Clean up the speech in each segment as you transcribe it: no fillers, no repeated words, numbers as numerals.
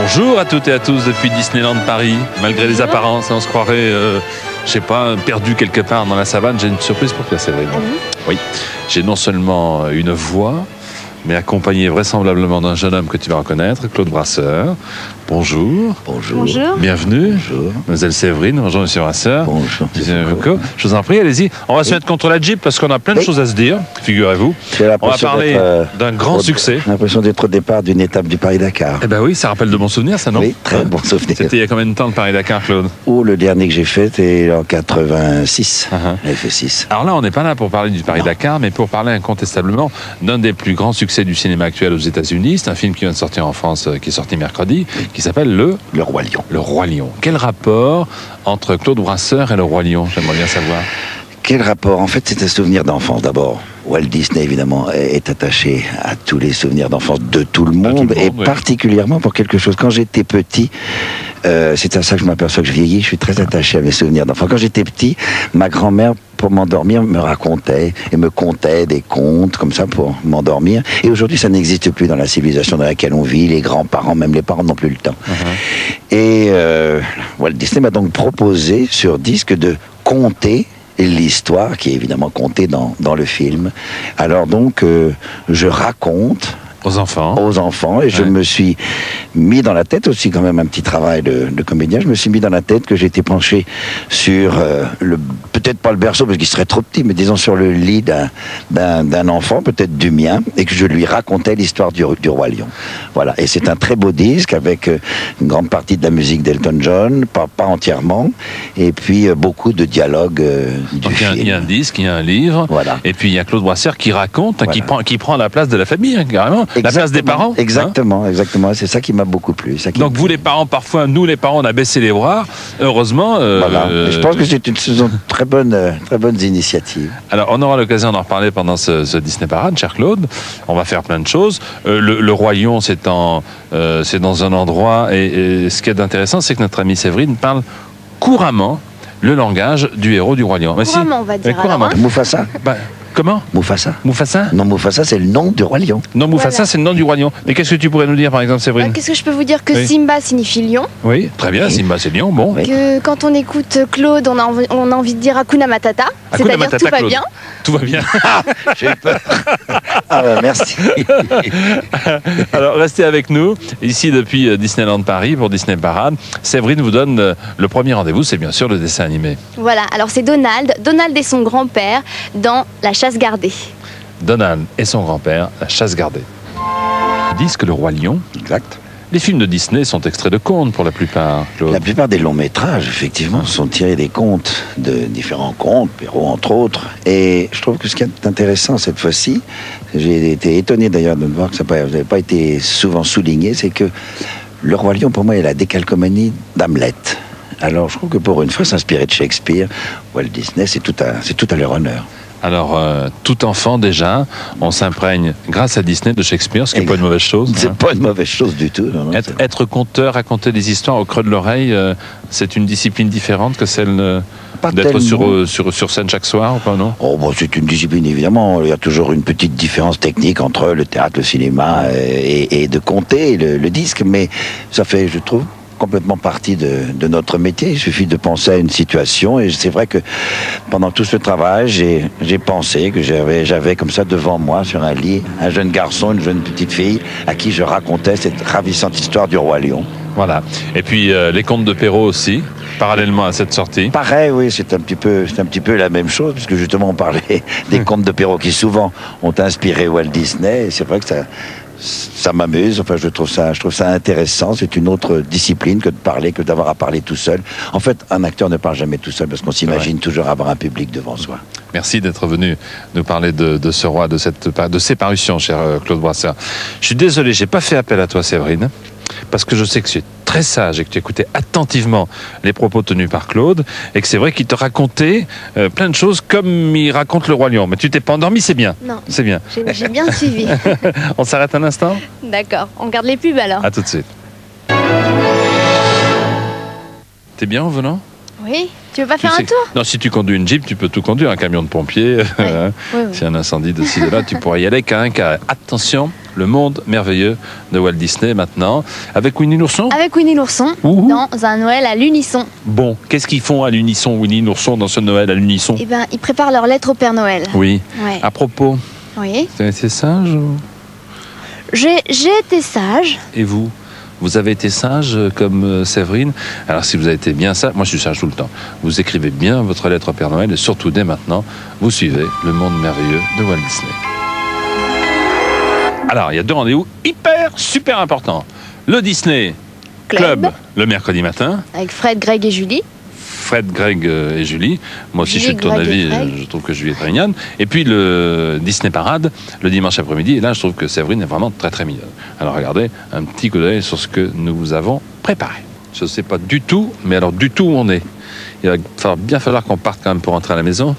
Bonjour à toutes et à tous depuis Disneyland Paris. Malgré les apparences, on se croirait, je sais pas, perdu quelque part dans la savane. J'ai une surprise pour toi, Séverine. Oui, j'ai non seulement une voix, mais accompagné vraisemblablement d'un jeune homme que tu vas reconnaître, Claude Brasseur. Bonjour. Bonjour. Bonjour. Bienvenue. Bonjour. Mademoiselle Séverine, bonjour Monsieur Brasseur. Bonjour. Je vous en prie, allez-y. On va se mettre contre la Jeep parce qu'on a plein de choses à se dire, figurez-vous. On va parler d'un grand succès. J'ai l'impression d'être au départ d'une étape du Paris-Dakar. Eh ben oui, ça rappelle de bons souvenirs, ça, non? Oui, très bon souvenir. C'était il y a combien de temps le Paris-Dakar, Claude? Oh, le dernier que j'ai fait, c'était en 86. J'avais fait 6. Alors là, on n'est pas là pour parler du Paris-Dakar, mais pour parler incontestablement d'un des plus grands succès du cinéma actuel aux États-Unis. C'est un film qui vient de sortir en France, qui est sorti mercredi, qui s'appelle Le Roi Lion. Le Roi Lion. Quel rapport entre Claude Brasseur et Le Roi Lion? J'aimerais bien savoir. Quel rapport? En fait, c'est un souvenir d'enfance d'abord. Walt Disney, évidemment, est attaché à tous les souvenirs d'enfance de tout le monde, et oui. Particulièrement pour quelque chose. Quand j'étais petit, c'est à ça que je m'aperçois que je vieillis, je suis très attaché à mes souvenirs d'enfance. Quand j'étais petit, ma grand-mère, pour m'endormir, me racontait et me contait des contes comme ça pour m'endormir. Et aujourd'hui, ça n'existe plus dans la civilisation dans laquelle on vit. Les grands-parents, même les parents n'ont plus le temps. Et Walt Disney m'a donc proposé sur disque de conter l'histoire qui est évidemment contée dans le film. Alors donc, je raconte Aux enfants. Et je me suis mis dans la tête aussi, quand même un petit travail de comédien, je me suis mis dans la tête que j'étais penché sur peut-être pas le berceau parce qu'il serait trop petit, mais disons sur le lit d'un enfant, peut-être du mien, et que je lui racontais l'histoire du Roi Lion. Voilà. Et c'est un très beau disque avec une grande partie de la musique d'Elton John, pas entièrement, et puis beaucoup de dialogues du film. Il y a un disque, il y a un livre, Voilà. Et puis il y a Claude Brasseur qui raconte, Voilà. qui prend la place de la famille, hein, carrément. La place des parents. Exactement, exactement. C'est ça qui m'a beaucoup plu. Donc vous les parents, parfois, nous les parents, on a baissé les bras. Heureusement. Voilà. Je pense que c'est une saison très bonnes initiatives. Alors on aura l'occasion d'en reparler pendant ce Disney Parade, cher Claude. On va faire plein de choses. Le Roi Lion, c'est dans un endroit. Et ce qui est intéressant, c'est que notre amie Séverine parle couramment le langage du héros du Roi Lion. Couramment, on va dire. Couramment. Alors, hein. Mufasa. Comment? Mufasa. Mufasa? Non, Mufasa, c'est le nom du Roi Lion. Non, Mufasa, Voilà. c'est le nom du Roi Lion. Mais qu'est-ce que tu pourrais nous dire, par exemple, Séverine? Qu'est-ce que je peux vous dire? Que Oui. Simba signifie lion. Oui, très bien, Simba, c'est lion, bon. Oui. Que quand on écoute Claude, on a envie de dire Hakuna Matata. Hakuna C'est-à-dire Matata, tout va Claude. bien. Tout va bien. J'ai eu peur. Merci. Alors, restez avec nous, ici depuis Disneyland Paris, pour Disney Parade. Séverine vous donne le premier rendez-vous, c'est bien sûr le dessin animé. Voilà, alors c'est Donald et son grand-père dans La Chasse gardée. Donald et son grand-père, La Chasse gardée. Ils disent que le Roi Lion, Exact. les films de Disney sont extraits de contes pour la plupart, Claude. La plupart des longs métrages, effectivement, sont tirés des contes, de différents contes, Perrault entre autres. Et je trouve que ce qui est intéressant cette fois-ci, j'ai été étonné d'ailleurs de voir que ça n'avait pas été souvent souligné, c'est que le Roi Lion, pour moi, est la décalcomanie d'Hamlet. Alors, je trouve que pour une fois, s'inspirer de Shakespeare, Walt Disney, c'est tout à leur honneur. Alors, tout enfant déjà, on s'imprègne, grâce à Disney, de Shakespeare, ce qui n'est pas une mauvaise chose. C'est hein. pas une mauvaise chose du tout. Non, Être conteur, raconter des histoires au creux de l'oreille, c'est une discipline différente que celle Pas d'être tellement. sur scène chaque soir, ou pas, non? Oh, bon, c'est une discipline, évidemment. Il y a toujours une petite différence technique entre le théâtre, le cinéma et de compter le disque, mais ça fait, je trouve, complètement partie de notre métier. Il suffit de penser à une situation, et c'est vrai que pendant tout ce travail, j'ai pensé que j'avais comme ça devant moi, sur un lit, un jeune garçon, une jeune petite fille, à qui je racontais cette ravissante histoire du Roi Lion. Voilà. Et puis, les contes de Perrault aussi, parallèlement à cette sortie. Pareil, oui, c'est un petit peu la même chose, puisque justement on parlait des contes de Perrault qui souvent ont inspiré Walt Disney, et c'est vrai que ça m'amuse. Enfin, je trouve ça intéressant. C'est une autre discipline que de parler, que d'avoir à parler tout seul. En fait, un acteur ne parle jamais tout seul parce qu'on s'imagine toujours avoir un public devant soi. Merci d'être venu nous parler de ce roi, de ses parutions, cher Claude Brasseur. Je suis désolé, j'ai pas fait appel à toi, Séverine, parce que je sais que tu es très sage et que tu écoutais attentivement les propos tenus par Claude, et que c'est vrai qu'il te racontait plein de choses comme il raconte le Roi Lion. Mais tu t'es pas endormi, c'est bien. Non. C'est bien. J'ai bien suivi. On s'arrête un instant? D'accord, on garde les pubs alors. À tout de suite. T'es bien en venant? Oui, tu veux pas faire un tour? Non, si tu conduis une Jeep, tu peux tout conduire. Un camion de pompiers, Oui, oui. s'il y a un incendie de ci, de là, tu pourrais y aller avec un carré. Attention, le monde merveilleux de Walt Disney maintenant, avec Winnie l'ourson. Avec Winnie l'ourson, Ouhou. dans un Noël à l'unisson. Bon, qu'est-ce qu'ils font à l'unisson, Winnie l'ourson, dans ce Noël à l'unisson? Eh ben, ils préparent leur lettre au Père Noël. Oui. Ouais. À propos, Oui. vous avez été sage J'ai été sage. et vous? Vous avez été sage comme Séverine? Alors si vous avez été bien sage, moi je suis sage tout le temps. Vous écrivez bien votre lettre au Père Noël et surtout dès maintenant, vous suivez le monde merveilleux de Walt Disney. Alors il y a 2 rendez-vous super importants. Le Disney Club le mercredi matin. Avec Fred, Greg et Julie. Fred, Greg et Julie. Moi aussi, Julie, je suis de ton Greg et avis, Greg. je trouve que Julie est très mignonne. Et puis le Disney Parade, le dimanche après-midi. Et là, je trouve que Séverine est vraiment très mignonne. Alors regardez, un petit coup d'œil sur ce que nous vous avons préparé. Je ne sais pas du tout, mais alors du tout où on est. Il va bien falloir qu'on parte quand même pour rentrer à la maison.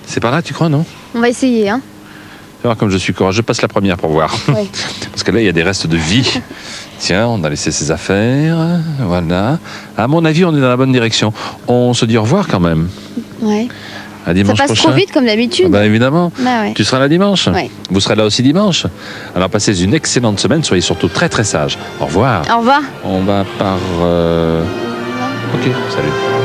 C'est par là, tu crois, non? On va essayer, hein. Tu vois comme je suis courageux. Je passe la première pour voir. Oui. Parce que là, il y a des restes de vie. Tiens, on a laissé ses affaires. Voilà. À mon avis, on est dans la bonne direction. On se dit au revoir quand même. Ouais. À dimanche Ça passe prochain. trop vite comme d'habitude. Ah bah évidemment. Bah ouais. Tu seras là dimanche. Ouais. Vous serez là aussi dimanche. Alors passez une excellente semaine. Soyez surtout très sages. Au revoir. Au revoir. On va par... Ok, salut.